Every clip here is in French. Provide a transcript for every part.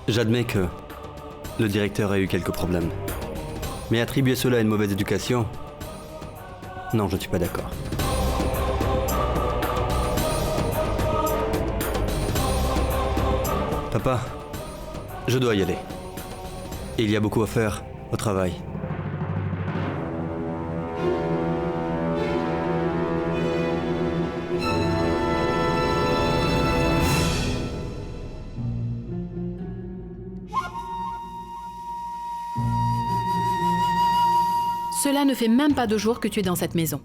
J'admets que le directeur a eu quelques problèmes. Mais attribuer cela à une mauvaise éducation, non, je ne suis pas d'accord. Papa, je dois y aller. Il y a beaucoup à faire au travail. Cela ne fait même pas 2 jours que tu es dans cette maison.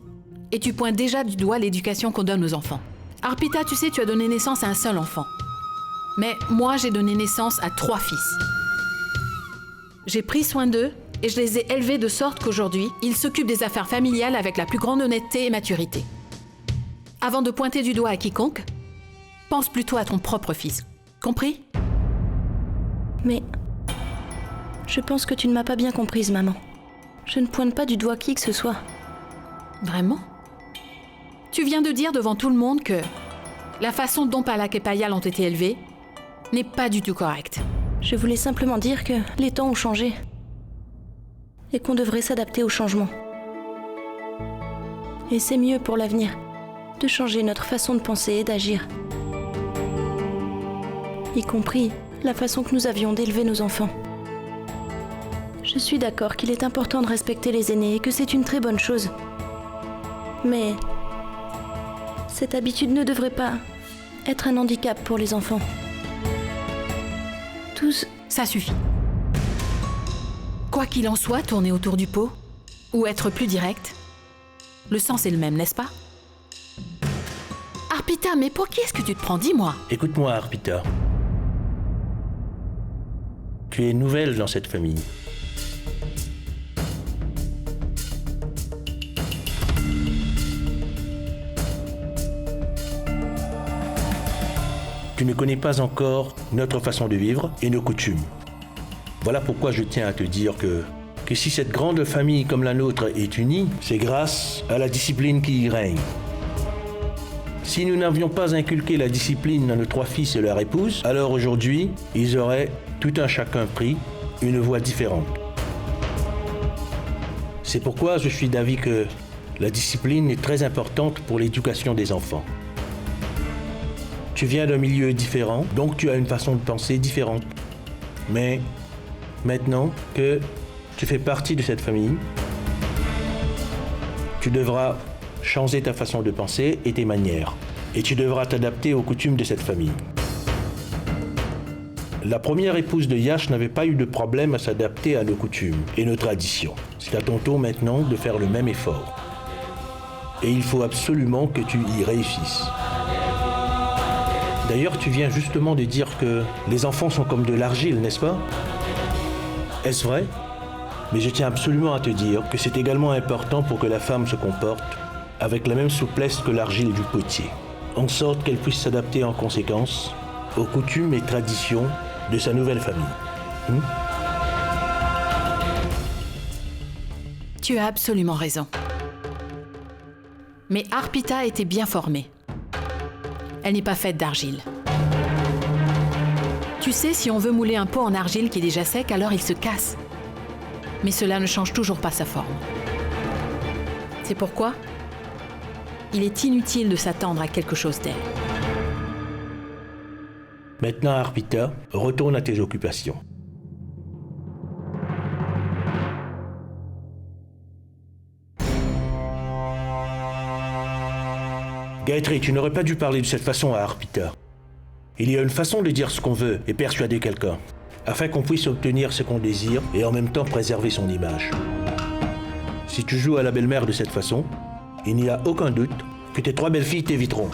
Et tu pointes déjà du doigt l'éducation qu'on donne aux enfants. Arpita, tu sais, tu as donné naissance à un seul enfant. Mais moi, j'ai donné naissance à 3 fils. J'ai pris soin d'eux et je les ai élevés de sorte qu'aujourd'hui, ils s'occupent des affaires familiales avec la plus grande honnêteté et maturité. Avant de pointer du doigt à quiconque, pense plutôt à ton propre fils. Compris? Mais je pense que tu ne m'as pas bien comprise, maman. Je ne pointe pas du doigt qui que ce soit. Vraiment? Tu viens de dire devant tout le monde que la façon dont Palak et Payal ont été élevés n'est pas du tout correcte. Je voulais simplement dire que les temps ont changé et qu'on devrait s'adapter au changement. Et c'est mieux pour l'avenir de changer notre façon de penser et d'agir. Y compris la façon que nous avions d'élever nos enfants. Je suis d'accord qu'il est important de respecter les aînés et que c'est une très bonne chose. Mais cette habitude ne devrait pas être un handicap pour les enfants. Tous... Ça suffit. Quoi qu'il en soit, tourner autour du pot, ou être plus direct, le sens est le même, n'est-ce pas? Arpita, mais pour qui est-ce que tu te prends? Dis-moi. Écoute-moi, Arpita. Tu es nouvelle dans cette famille. Tu ne connais pas encore notre façon de vivre et nos coutumes. Voilà pourquoi je tiens à te dire que si cette grande famille comme la nôtre est unie, c'est grâce à la discipline qui y règne. Si nous n'avions pas inculqué la discipline dans nos 3 fils et leur épouse, alors aujourd'hui, ils auraient tout un chacun pris une voie différente. C'est pourquoi je suis d'avis que la discipline est très importante pour l'éducation des enfants. Tu viens d'un milieu différent, donc tu as une façon de penser différente. Mais maintenant que tu fais partie de cette famille, tu devras changer ta façon de penser et tes manières. Et tu devras t'adapter aux coutumes de cette famille. La première épouse de Yash n'avait pas eu de problème à s'adapter à nos coutumes et nos traditions. C'est à ton tour maintenant de faire le même effort. Et il faut absolument que tu y réussisses. D'ailleurs, tu viens justement de dire que les enfants sont comme de l'argile, n'est-ce pas? Est-ce vrai? Mais je tiens absolument à te dire que c'est également important pour que la femme se comporte avec la même souplesse que l'argile du potier, en sorte qu'elle puisse s'adapter en conséquence aux coutumes et traditions de sa nouvelle famille. Tu as absolument raison. Mais Arpita était bien formée. Elle n'est pas faite d'argile. Tu sais, si on veut mouler un pot en argile qui est déjà sec, alors il se casse. Mais cela ne change toujours pas sa forme. C'est pourquoi il est inutile de s'attendre à quelque chose d'elle. Maintenant, Arpita, retourne à tes occupations. Gayatri, tu n'aurais pas dû parler de cette façon à Arpita. Il y a une façon de dire ce qu'on veut et persuader quelqu'un, afin qu'on puisse obtenir ce qu'on désire et en même temps préserver son image. Si tu joues à la belle-mère de cette façon, il n'y a aucun doute que tes 3 belles-filles t'éviteront.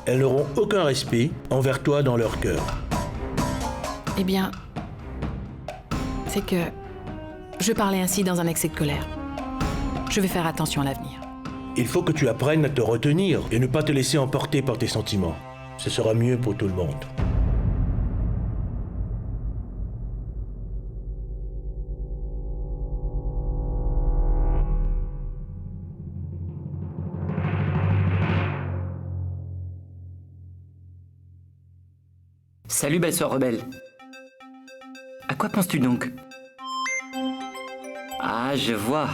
Elles n'auront aucun respect envers toi dans leur cœur. Eh bien, c'est que je parlais ainsi dans un excès de colère. Je vais faire attention à l'avenir. Il faut que tu apprennes à te retenir et ne pas te laisser emporter par tes sentiments. Ce sera mieux pour tout le monde. Salut belle sœur rebelle. À quoi penses-tu donc? Ah, je vois.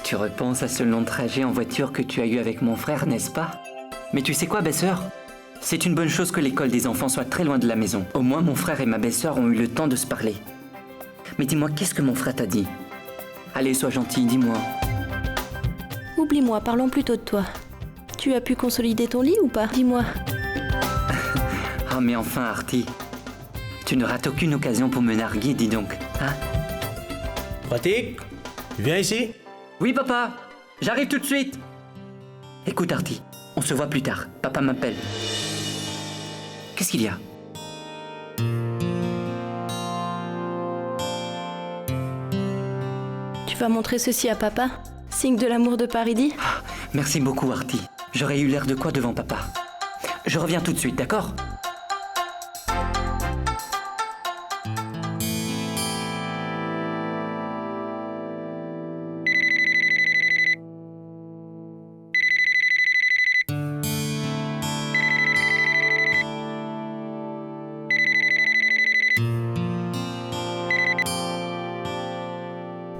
Tu repenses à ce long trajet en voiture que tu as eu avec mon frère, n'est-ce pas? Mais tu sais quoi, belle-sœur? C'est une bonne chose que l'école des enfants soit très loin de la maison. Au moins, mon frère et ma belle-sœur ont eu le temps de se parler. Mais dis-moi, qu'est-ce que mon frère t'a dit? Allez, sois gentil, dis-moi. Oublie-moi, parlons plutôt de toi. Tu as pu consolider ton lit ou pas? Dis-moi. Ah, mais enfin, Artie. Tu ne rates aucune occasion pour me narguer, dis donc. Hein? Pratique, viens ici. Oui, papa. J'arrive tout de suite. Écoute, Artie, on se voit plus tard. Papa m'appelle. Qu'est-ce qu'il y a? Tu vas montrer ceci à papa? Signe de l'amour de Paridi? Merci beaucoup, Artie. J'aurais eu l'air de quoi devant papa? Je reviens tout de suite, d'accord?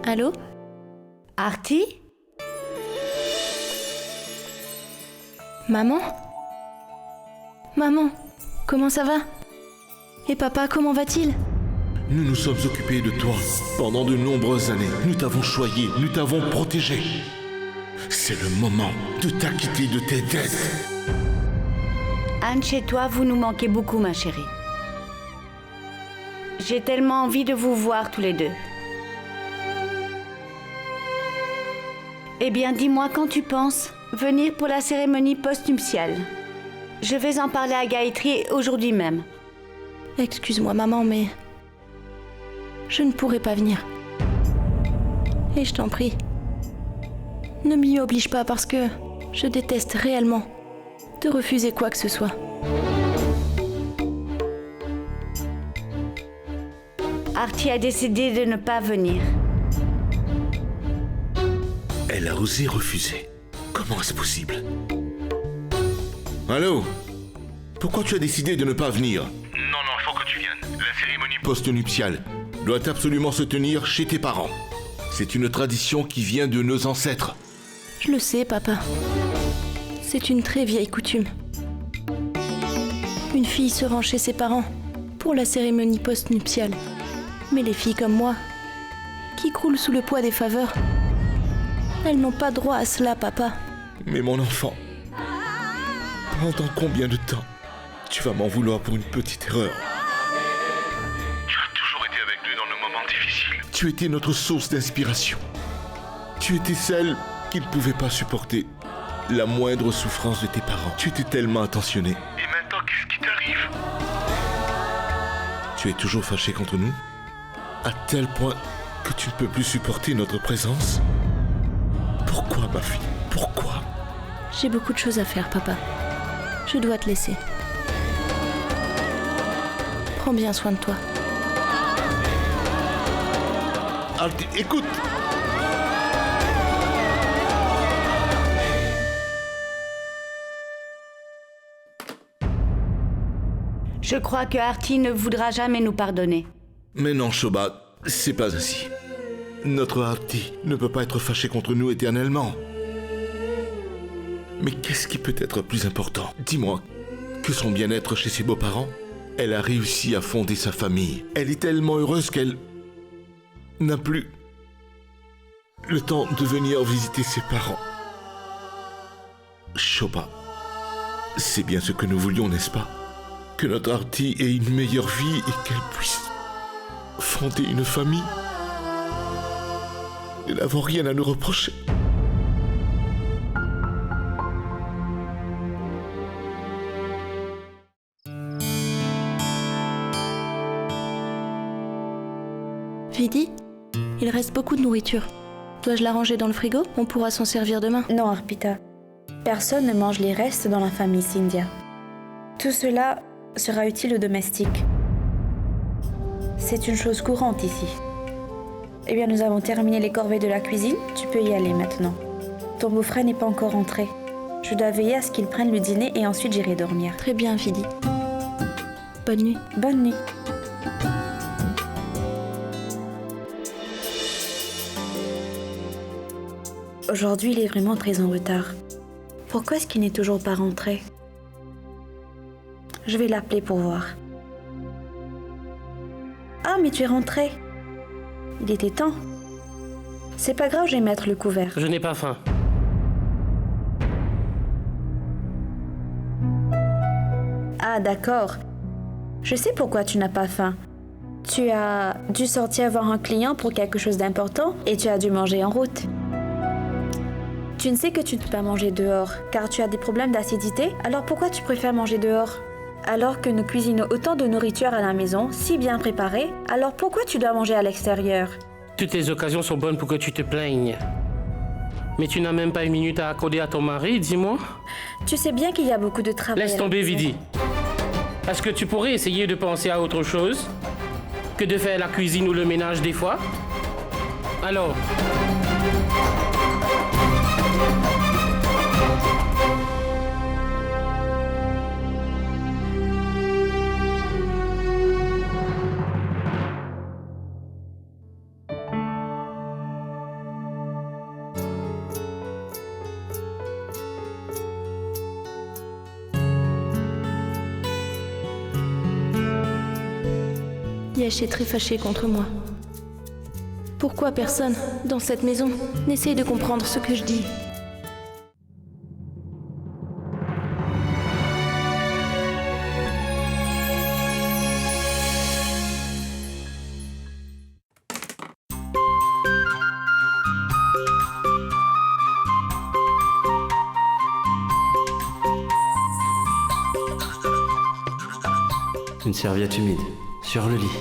Allô? Artie? Maman? Maman, comment ça va? Et papa, comment va-t-il? Nous nous sommes occupés de toi pendant de nombreuses années. Nous t'avons choyé, nous t'avons protégé. C'est le moment de t'acquitter de tes dettes. Anne, chez toi, vous nous manquez beaucoup, ma chérie. J'ai tellement envie de vous voir tous les deux. Eh bien, dis-moi quand tu penses venir pour la cérémonie post-nuptiale. Je vais en parler à Gayatri aujourd'hui même. Excuse-moi, maman, mais... je ne pourrai pas venir. Et je t'en prie, ne m'y oblige pas parce que je déteste réellement de refuser quoi que ce soit. Artie a décidé de ne pas venir. Elle a osé refuser. Comment est-ce possible? Allô? Pourquoi tu as décidé de ne pas venir? Non, il faut que tu viennes. La cérémonie Post-nuptiale doit absolument se tenir chez tes parents. C'est une tradition qui vient de nos ancêtres. Je le sais, papa. C'est une très vieille coutume. Une fille se rend chez ses parents pour la cérémonie post-nuptiale. Mais les filles comme moi, qui croulent sous le poids des faveurs, elles n'ont pas droit à cela, papa. Mais mon enfant, pendant combien de temps tu vas m'en vouloir pour une petite erreur? Tu as toujours été avec nous dans nos moments difficiles. Tu étais notre source d'inspiration. Tu étais celle qui ne pouvait pas supporter la moindre souffrance de tes parents. Tu étais tellement attentionné. Et maintenant, qu'est-ce qui t'arrive? Tu es toujours fâché contre nous? À tel point que tu ne peux plus supporter notre présence? Pourquoi, ma fille? Pourquoi? J'ai beaucoup de choses à faire, papa. Je dois te laisser. Prends bien soin de toi. Artie, écoute! Je crois que Artie ne voudra jamais nous pardonner. Mais non, Shoba, c'est pas ainsi. Notre Artie ne peut pas être fâchée contre nous éternellement. Mais qu'est-ce qui peut être plus important? Dis-moi, que son bien-être chez ses beaux-parents? Elle a réussi à fonder sa famille. Elle est tellement heureuse qu'elle n'a plus le temps de venir visiter ses parents. Shoba, c'est bien ce que nous voulions, n'est-ce pas? Que notre Artie ait une meilleure vie et qu'elle puisse fonder une famille. Nous n'avons rien à nous reprocher. Vidi, il reste beaucoup de nourriture. Dois-je la ranger dans le frigo? On pourra s'en servir demain. Non, Arpita. Personne ne mange les restes dans la famille Scindia. Tout cela sera utile aux domestiques. C'est une chose courante ici. Eh bien, nous avons terminé les corvées de la cuisine. Tu peux y aller maintenant. Ton beau-frère n'est pas encore rentré. Je dois veiller à ce qu'il prenne le dîner et ensuite j'irai dormir. Très bien, Vidi. Bonne nuit. Bonne nuit. Aujourd'hui, il est vraiment très en retard. Pourquoi est-ce qu'il n'est toujours pas rentré? Je vais l'appeler pour voir. Ah, mais tu es rentré. Il était temps. C'est pas grave, je vais mettre le couvert. Je n'ai pas faim. Ah, d'accord. Je sais pourquoi tu n'as pas faim. Tu as dû sortir voir un client pour quelque chose d'important et tu as dû manger en route. Tu ne sais que tu ne peux pas manger dehors car tu as des problèmes d'acidité, alors pourquoi tu préfères manger dehors? Alors que nous cuisinons autant de nourriture à la maison, si bien préparée, alors pourquoi tu dois manger à l'extérieur? Toutes les occasions sont bonnes pour que tu te plaignes. Mais tu n'as même pas 1 minute à accorder à ton mari, dis-moi. Tu sais bien qu'il y a beaucoup de travail. Laisse tomber, Vidi. Est-ce que tu pourrais essayer de penser à autre chose que de faire la cuisine ou le ménage des fois? Alors... Yesh est très fâché contre moi. Pourquoi personne, dans cette maison, n'essaye de comprendre ce que je dis? Une serviette humide, sur le lit.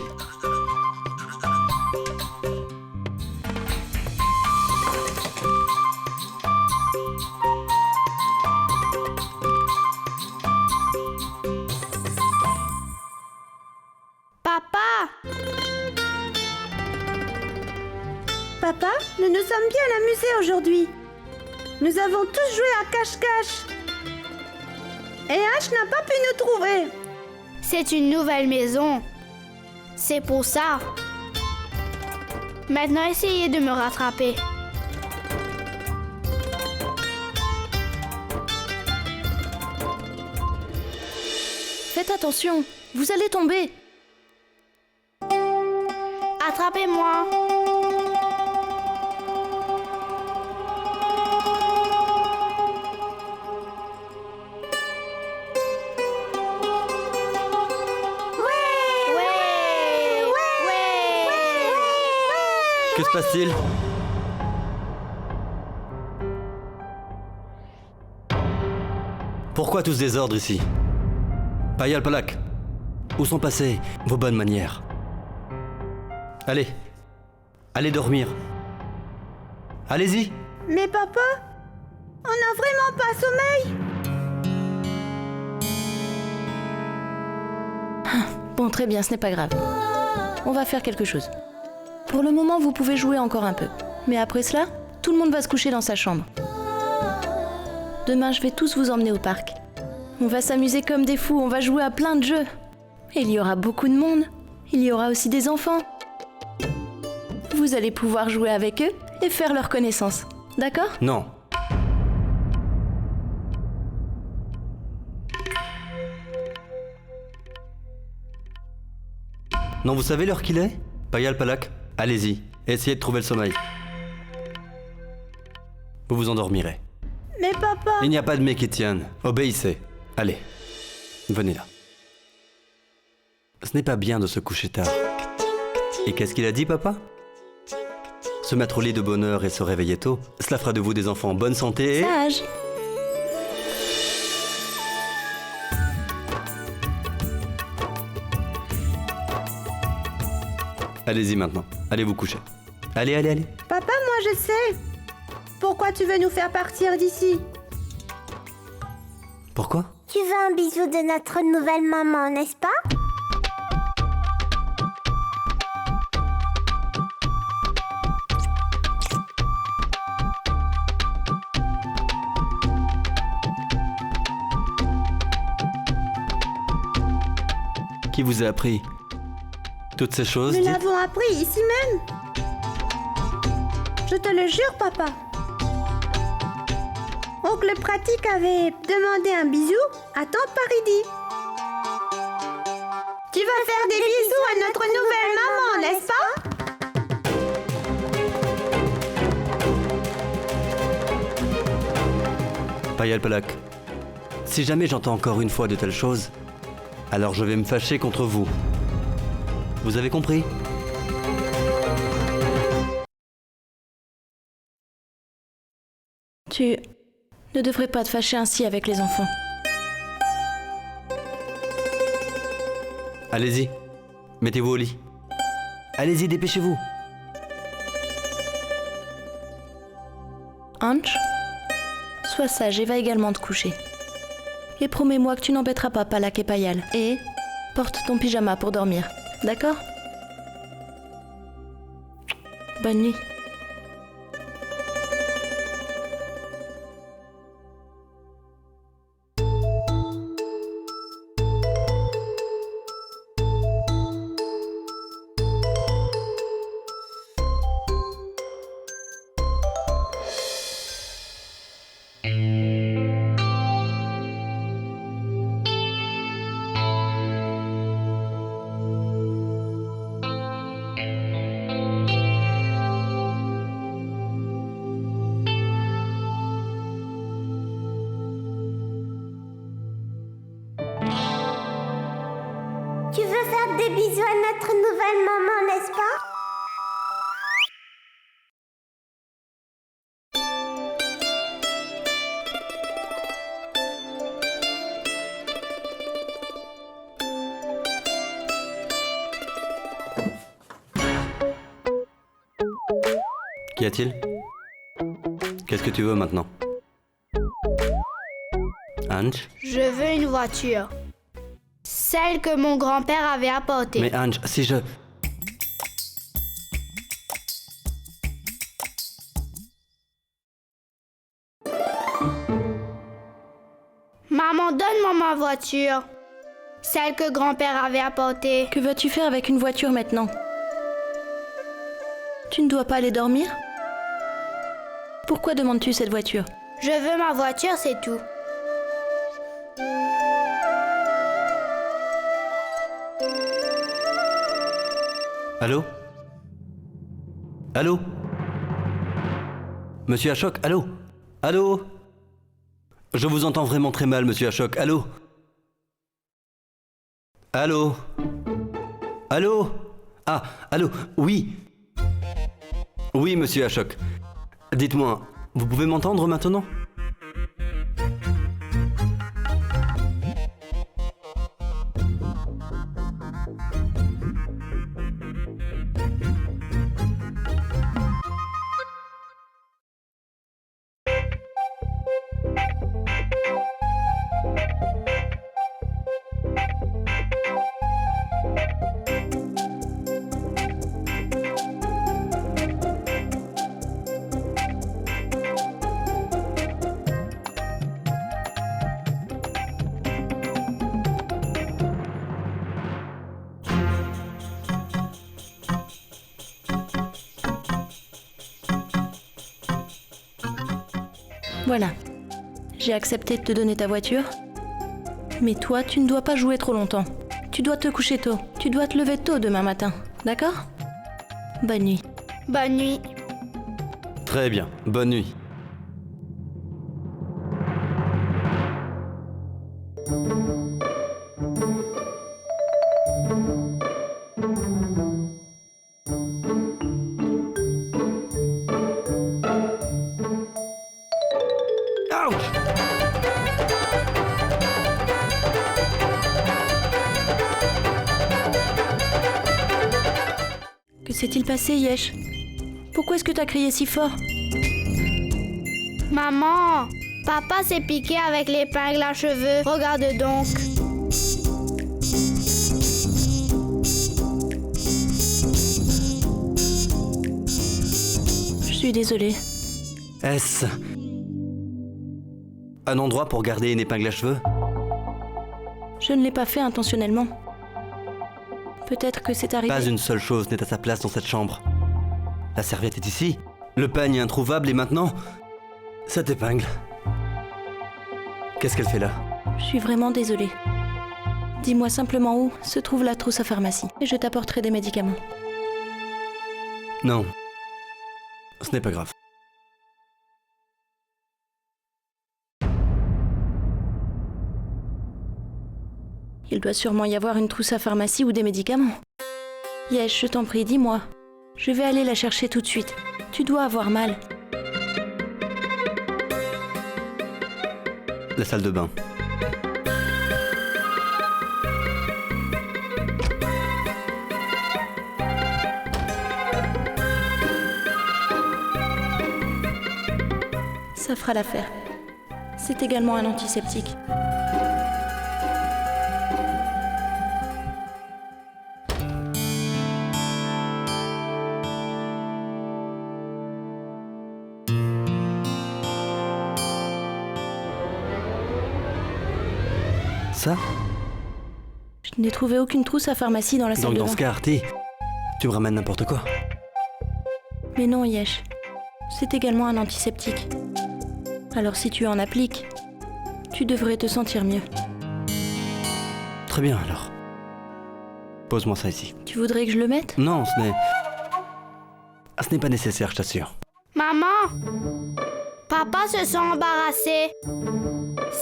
Papa, nous nous sommes bien amusés aujourd'hui. Nous avons tous joué à cache-cache. Et Ash n'a pas pu nous trouver. C'est une nouvelle maison. C'est pour ça. Maintenant, essayez de me rattraper. Faites attention, vous allez tomber. Attrapez-moi. Que se passe-t-il? Pourquoi tout ce désordre ici? Payal Palak, où sont passées vos bonnes manières? Allez, allez dormir. Allez-y. Mais papa, on n'a vraiment pas sommeil. Bon, très bien, ce n'est pas grave. On va faire quelque chose. Pour le moment, vous pouvez jouer encore un peu. Mais après cela, tout le monde va se coucher dans sa chambre. Demain, je vais tous vous emmener au parc. On va s'amuser comme des fous, on va jouer à plein de jeux. Et il y aura beaucoup de monde. Il y aura aussi des enfants. Vous allez pouvoir jouer avec eux et faire leur connaissance. D'accord? Non. Non, vous savez l'heure qu'il est? Payal Palak, allez-y, essayez de trouver le sommeil. Vous vous endormirez. Mais papa... Il n'y a pas de mais qui tiennent. Obéissez. Allez, venez là. Ce n'est pas bien de se coucher tard. Et qu'est-ce qu'il a dit, papa? Se mettre au lit de bonne heure et se réveiller tôt, cela fera de vous des enfants en bonne santé et... Sage. Allez-y maintenant, allez vous coucher. Allez, allez, allez. Papa, moi je sais. Pourquoi tu veux nous faire partir d'ici? Pourquoi? Tu veux un bisou de notre nouvelle maman, n'est-ce pas? Qui vous a appris toutes ces choses? Nous dites l'avons appris ici même. Je te le jure, papa. Oncle Pratique avait demandé un bisou à Tante Paridi. Tu vas faire des bisous à notre nouvelle maman, n'est-ce pas? Payal Palak, si jamais j'entends encore une fois de telles choses, alors je vais me fâcher contre vous. Vous avez compris? Tu ne devrais pas te fâcher ainsi avec les enfants. Allez-y, mettez-vous au lit. Allez-y, dépêchez-vous. Ange, sois sage et va également te coucher. Et promets-moi que tu n'embêteras pas Palak et Payal. Et porte ton pyjama pour dormir, d'accord? Bonne nuit. Tu veux faire des bisous à notre nouvelle maman, n'est-ce pas? Qu'y a-t-il? Qu'est-ce que tu veux maintenant? Ange? Je veux une voiture. Celle que mon grand-père avait apportée. Mais Ange, si je... Maman, donne-moi ma voiture. Celle que grand-père avait apportée. Que vas-tu faire avec une voiture maintenant? Tu ne dois pas aller dormir? Pourquoi demandes-tu cette voiture? Je veux ma voiture, c'est tout. Allô? Allô? Monsieur Ashok, allô? Allô? Je vous entends vraiment très mal, monsieur Ashok, allô? Allô? Allô? Ah, allô? Oui. Oui, monsieur Ashok. Dites-moi, vous pouvez m'entendre maintenant? Voilà. J'ai accepté de te donner ta voiture. Mais toi, tu ne dois pas jouer trop longtemps. Tu dois te coucher tôt. Tu dois te lever tôt demain matin. D'accord? Bonne nuit. Bonne nuit. Très bien, bonne nuit. Que s'est-il passé, Yesh? Pourquoi est-ce que tu as crié si fort? Maman, papa s'est piqué avec l'épingle à cheveux. Regarde donc. Je suis désolée. Est-ce un endroit pour garder une épingle à cheveux? Je ne l'ai pas fait intentionnellement. Peut-être que c'est arrivé. Pas une seule chose n'est à sa place dans cette chambre. La serviette est ici, le peigne est introuvable et maintenant, cette épingle. Qu'est-ce qu'elle fait là? Je suis vraiment désolée. Dis-moi simplement où se trouve la trousse à pharmacie et je t'apporterai des médicaments. Non. Ce n'est pas grave. Il doit sûrement y avoir une trousse à pharmacie ou des médicaments. Yesh, je t'en prie, dis-moi. Je vais aller la chercher tout de suite. Tu dois avoir mal. La salle de bain. Ça fera l'affaire. C'est également un antiseptique. Ça? Je n'ai trouvé aucune trousse à pharmacie dans la salle Donc de dans bain. ce cas, Artie, tu me ramènes n'importe quoi. Mais non, Yesh. C'est également un antiseptique. Alors si tu en appliques, tu devrais te sentir mieux. Très bien alors. Pose-moi ça ici. Tu voudrais que je le mette? Non, ce n'est pas nécessaire, je t'assure. Maman, papa se sent embarrassé.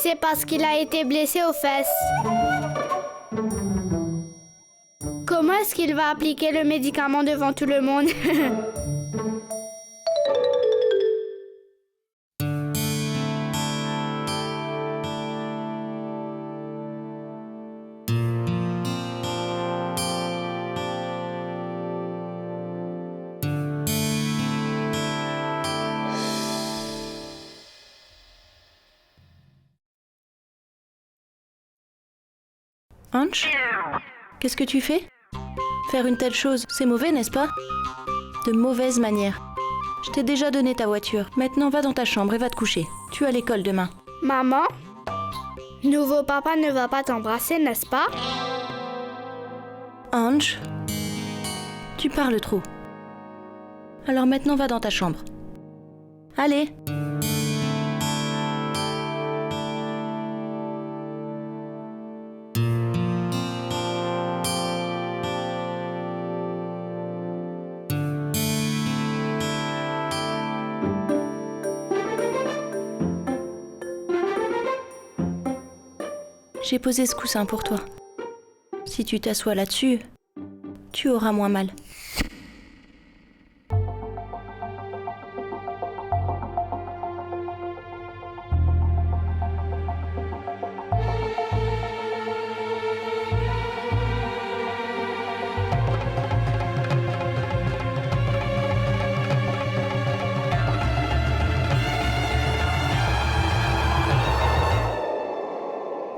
C'est parce qu'il a été blessé aux fesses. Comment est-ce qu'il va appliquer le médicament devant tout le monde? Hanch? Qu'est-ce que tu fais? Faire une telle chose, c'est mauvais, n'est-ce pas? De mauvaise manière. Je t'ai déjà donné ta voiture. Maintenant, va dans ta chambre et va te coucher. Tu as l'école demain. Maman, nouveau papa ne va pas t'embrasser, n'est-ce pas? Hanch, tu parles trop. Alors maintenant, va dans ta chambre. Allez! J'ai posé ce coussin pour toi. Si tu t'assois là-dessus, tu auras moins mal.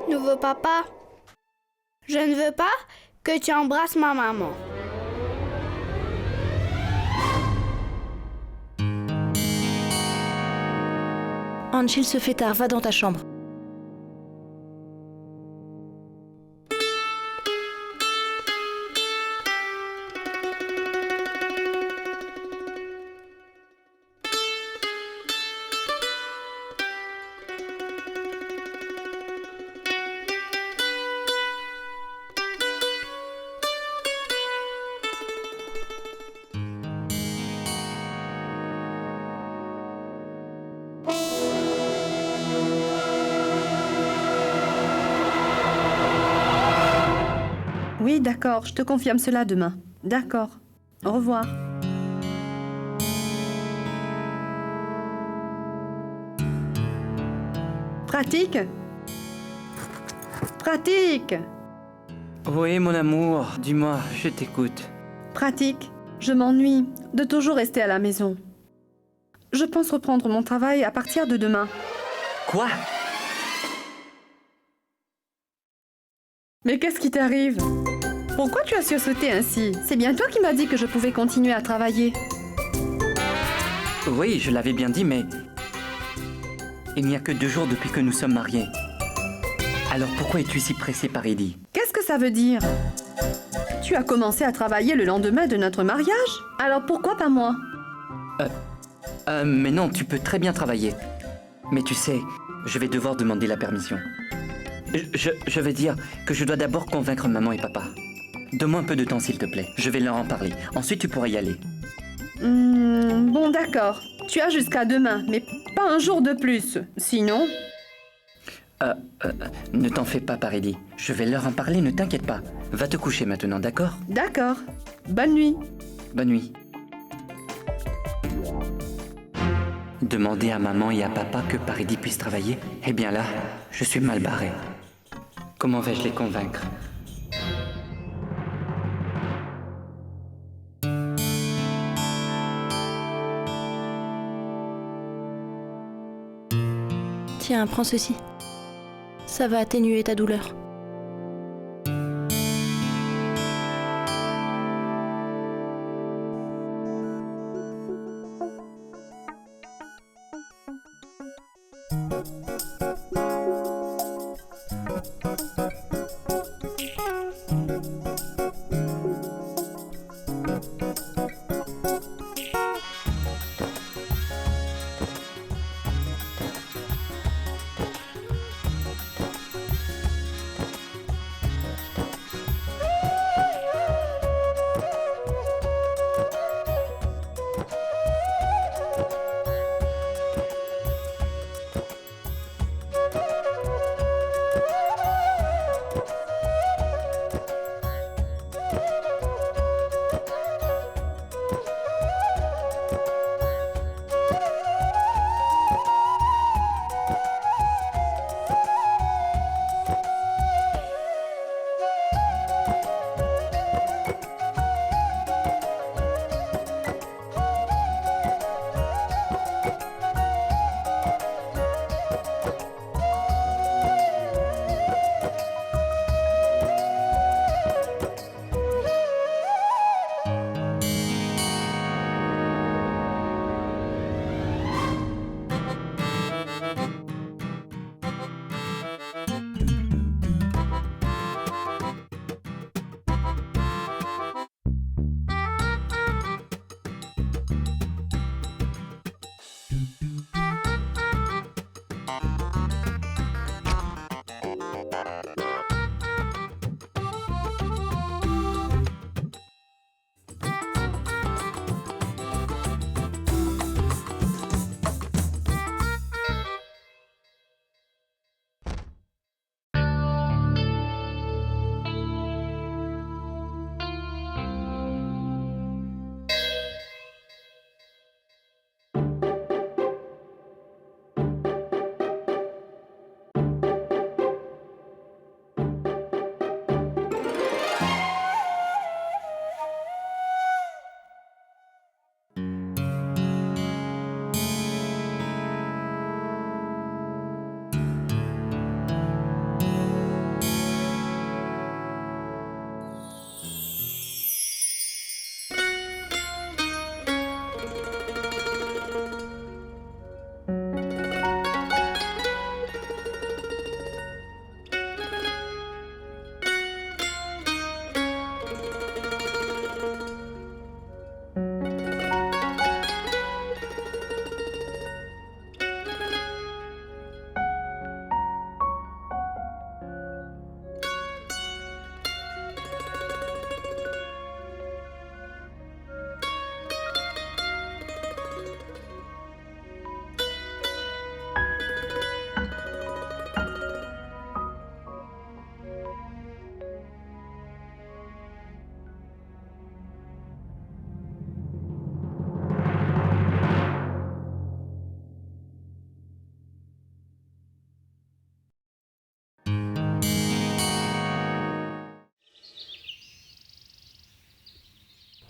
Nouveau papa, je ne veux pas que tu embrasses ma maman. Hanch, il se fait tard, va dans ta chambre. Oui, d'accord, je te confirme cela demain. D'accord. Au revoir. Pratique? Pratique! Oui, mon amour, dis-moi, je t'écoute. Pratique. Je m'ennuie de toujours rester à la maison. Je pense reprendre mon travail à partir de demain. Quoi? Mais qu'est-ce qui t'arrive? Pourquoi tu as sursauté ainsi? C'est bien toi qui m'as dit que je pouvais continuer à travailler. Oui, je l'avais bien dit, mais... il n'y a que 2 jours depuis que nous sommes mariés. Alors pourquoi es-tu si pressé par Eddie? Qu'est-ce que ça veut dire? Tu as commencé à travailler le lendemain de notre mariage? Alors pourquoi pas moi? Mais non, tu peux très bien travailler. Mais tu sais, je vais devoir demander la permission. Je veux dire que je dois d'abord convaincre maman et papa. Donne-moi un peu de temps, s'il te plaît. Je vais leur en parler. Ensuite, tu pourras y aller. Bon, d'accord. Tu as jusqu'à demain, mais pas un jour de plus. Sinon... Ne t'en fais pas, Paridi. Je vais leur en parler, ne t'inquiète pas. Va te coucher maintenant, d'accord? D'accord. Bonne nuit. Bonne nuit. Demander à maman et à papa que Paridi puisse travailler? Eh bien là, je suis mal barré. Comment vais-je les convaincre? Tiens, prends ceci. Ça va atténuer ta douleur.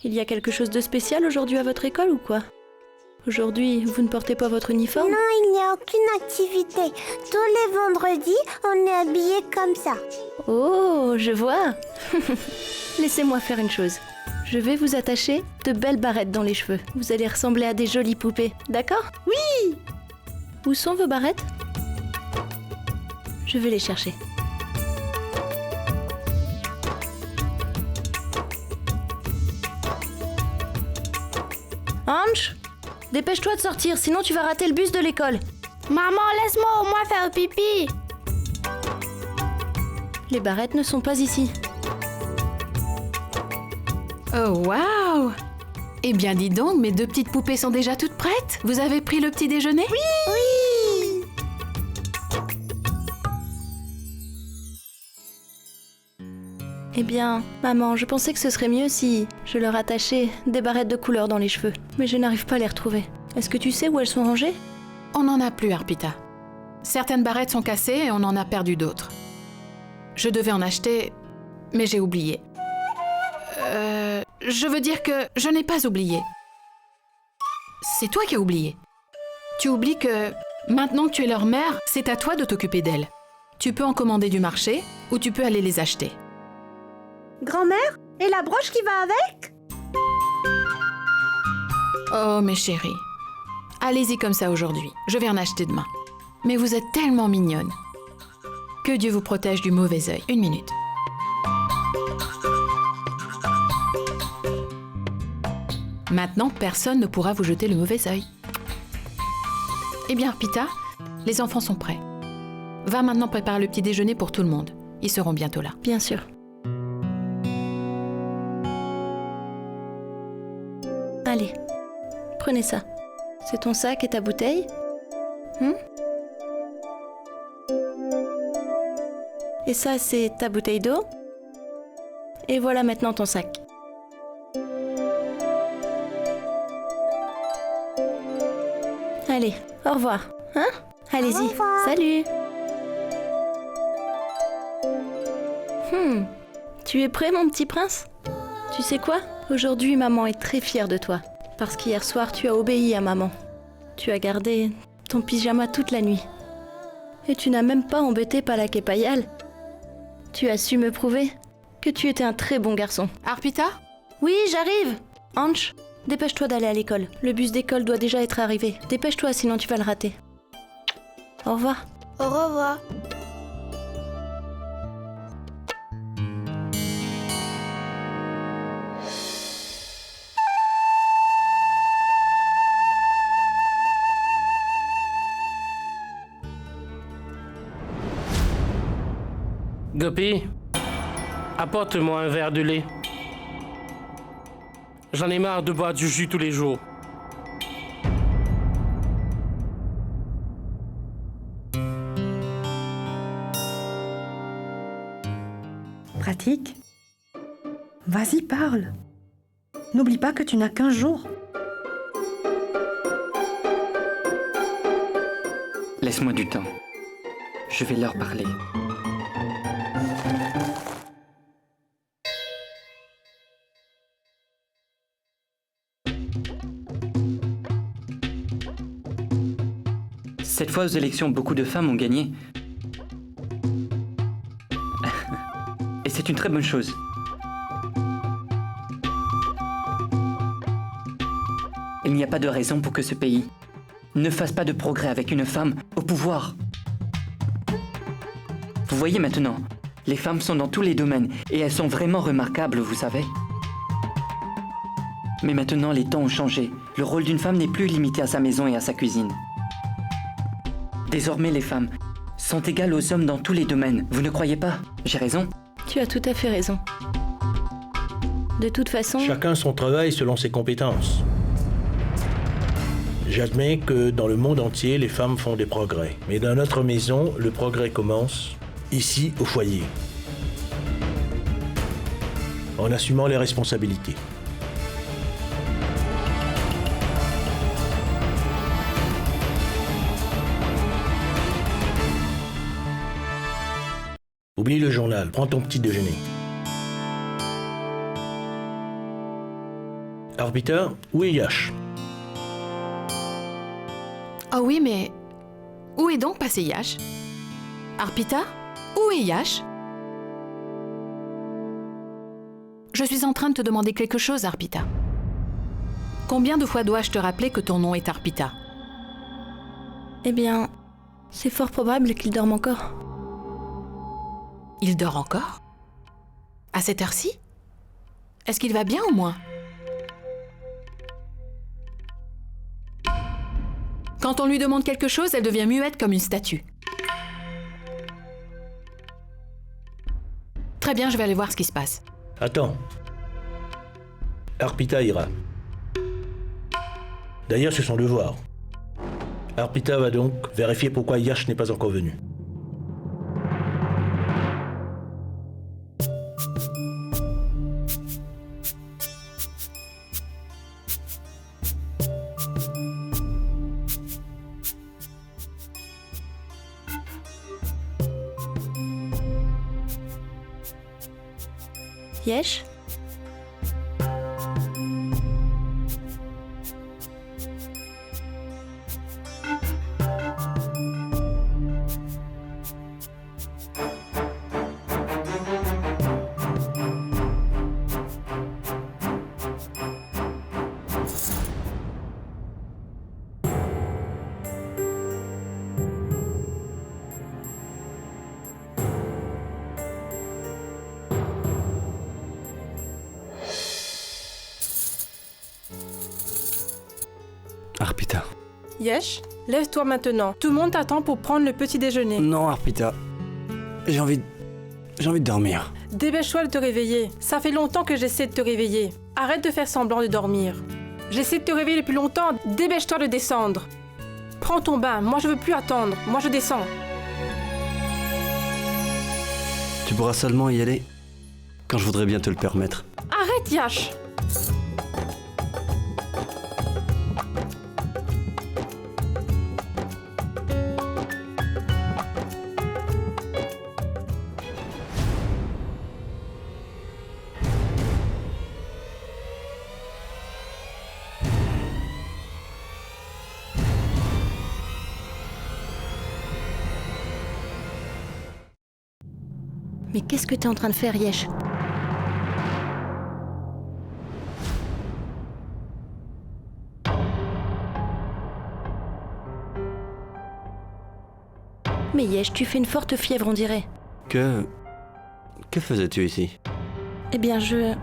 Il y a quelque chose de spécial aujourd'hui à votre école ou quoi? Aujourd'hui, vous ne portez pas votre uniforme? Non, il n'y a aucune activité. Tous les vendredis, on est habillés comme ça. Oh, je vois. Laissez-moi faire une chose. Je vais vous attacher de belles barrettes dans les cheveux. Vous allez ressembler à des jolies poupées, d'accord? Oui! Où sont vos barrettes? Je vais les chercher. Ange, dépêche-toi de sortir, sinon tu vas rater le bus de l'école. Maman, laisse-moi au moins faire pipi. Les barrettes ne sont pas ici. Oh, waouh! Eh bien, dis donc, mes 2 petites poupées sont déjà toutes prêtes. Vous avez pris le petit déjeuner? Oui. Eh bien, maman, je pensais que ce serait mieux si je leur attachais des barrettes de couleur dans les cheveux. Mais je n'arrive pas à les retrouver. Est-ce que tu sais où elles sont rangées? On n'en a plus, Arpita. Certaines barrettes sont cassées et on en a perdu d'autres. Je devais en acheter, mais j'ai oublié. Je veux dire que je n'ai pas oublié. C'est toi qui as oublié. Tu oublies que maintenant que tu es leur mère, c'est à toi de t'occuper d'elles. Tu peux en commander du marché ou tu peux aller les acheter. Grand-mère, et la broche qui va avec? Oh, mes chéris. Allez-y comme ça aujourd'hui. Je vais en acheter demain. Mais vous êtes tellement mignonnes. Que Dieu vous protège du mauvais œil. 1 minute. Maintenant, personne ne pourra vous jeter le mauvais œil. Eh bien, Arpita, les enfants sont prêts. Va maintenant préparer le petit déjeuner pour tout le monde. Ils seront bientôt là. Bien sûr. Allez, prenez ça. C'est ton sac et ta bouteille. Et ça, c'est ta bouteille d'eau. Et voilà maintenant ton sac. Allez, au revoir. Hein? Allez-y. Au revoir. Salut. Tu es prêt, mon petit prince? Tu sais quoi? Aujourd'hui, maman est très fière de toi. Parce qu'hier soir, tu as obéi à maman. Tu as gardé ton pyjama toute la nuit. Et tu n'as même pas embêté Palak et Payal. Tu as su me prouver que tu étais un très bon garçon. Arpita? Oui, j'arrive. Anch, dépêche-toi d'aller à l'école. Le bus d'école doit déjà être arrivé. Dépêche-toi, sinon tu vas le rater. Au revoir. Au revoir. Gopi, apporte-moi un verre de lait. J'en ai marre de boire du jus tous les jours. Pratique. Vas-y, parle. N'oublie pas que tu n'as qu'1 jour. Laisse-moi du temps. Je vais leur parler. Cette fois aux élections, beaucoup de femmes ont gagné. Et c'est une très bonne chose. Il n'y a pas de raison pour que ce pays ne fasse pas de progrès avec une femme au pouvoir. Vous voyez maintenant, les femmes sont dans tous les domaines et elles sont vraiment remarquables, vous savez. Mais maintenant, les temps ont changé. Le rôle d'une femme n'est plus limité à sa maison et à sa cuisine. Désormais, les femmes sont égales aux hommes dans tous les domaines. Vous ne croyez pas? J'ai raison? Tu as tout à fait raison. De toute façon... Chacun son travail selon ses compétences. J'admets que dans le monde entier, les femmes font des progrès. Mais dans notre maison, le progrès commence ici, au foyer. En assumant les responsabilités. Oublie le journal, prends ton petit déjeuner. Arpita, où est Yash? Oh oui, mais où est donc passé Yash? Arpita? Où est Yash? Je suis en train de te demander quelque chose, Arpita. Combien de fois dois-je te rappeler que ton nom est Arpita? Eh bien, c'est fort probable qu'il dorme encore. Il dort encore? À cette heure-ci? Est-ce qu'il va bien au moins? Quand on lui demande quelque chose, elle devient muette comme une statue. Très bien, je vais aller voir ce qui se passe. Attends. Arpita ira. D'ailleurs, c'est son devoir. Arpita va donc vérifier pourquoi Yash n'est pas encore venu. Yesh? Arpita. Yesh, lève-toi maintenant. Tout le monde t'attend pour prendre le petit déjeuner. Non, Arpita. J'ai envie de dormir. Dépêche-toi de te réveiller. Ça fait longtemps que j'essaie de te réveiller. Arrête de faire semblant de dormir. J'essaie de te réveiller depuis longtemps. Dépêche-toi de descendre. Prends ton bain. Moi, je veux plus attendre. Moi, je descends. Tu pourras seulement y aller quand je voudrais bien te le permettre. Arrête, Yash. Mais qu'est-ce que t'es en train de faire, Yesh? Mais Yesh, tu fais une forte fièvre, on dirait. Que faisais-tu ici? Eh bien, je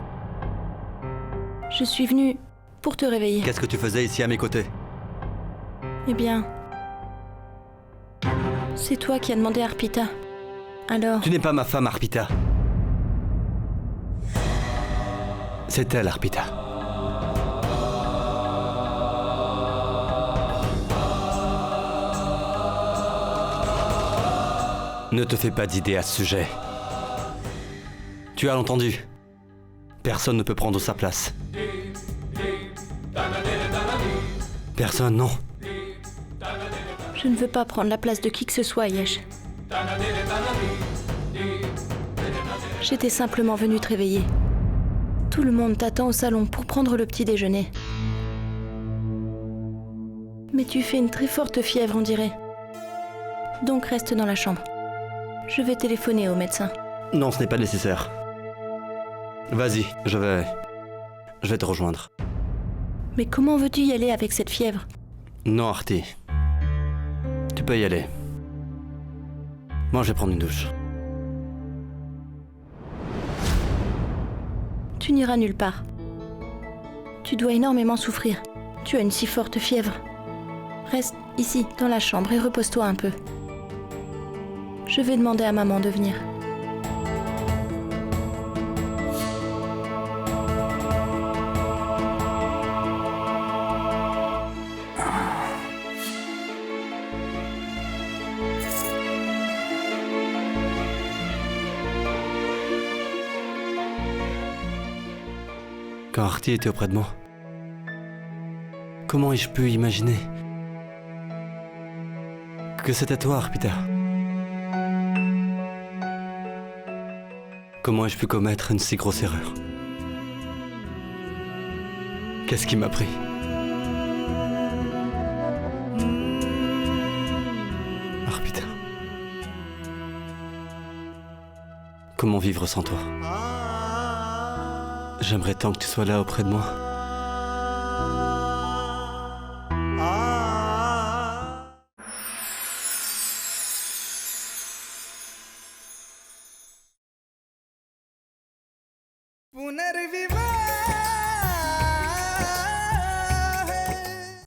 suis venue pour te réveiller. Qu'est-ce que tu faisais ici à mes côtés? Eh bien, c'est toi qui as demandé à Arpita. Alors... Tu n'es pas ma femme, Arpita. C'est elle, Arpita. Ne te fais pas d'idée à ce sujet. Tu as entendu. Personne ne peut prendre sa place. Personne, non. Je ne veux pas prendre la place de qui que ce soit, Yesh. J'étais simplement venue te réveiller. Tout le monde t'attend au salon pour prendre le petit déjeuner. Mais tu fais une très forte fièvre, on dirait. Donc reste dans la chambre. Je vais téléphoner au médecin. Non, ce n'est pas nécessaire. Vas-y, je vais te rejoindre. Mais comment veux-tu y aller avec cette fièvre? Non, Artie. Tu peux y aller. Moi, je vais prendre une douche. Tu n'iras nulle part. Tu dois énormément souffrir. Tu as une si forte fièvre. Reste ici, dans la chambre, et repose-toi un peu. Je vais demander à maman de venir. Quand Artie était auprès de moi, comment ai-je pu imaginer que c'était toi, Arpita? Comment ai-je pu commettre une si grosse erreur? Qu'est-ce qui m'a pris? Arpita. Comment vivre sans toi? J'aimerais tant que tu sois là auprès de moi. पुनर्विवाह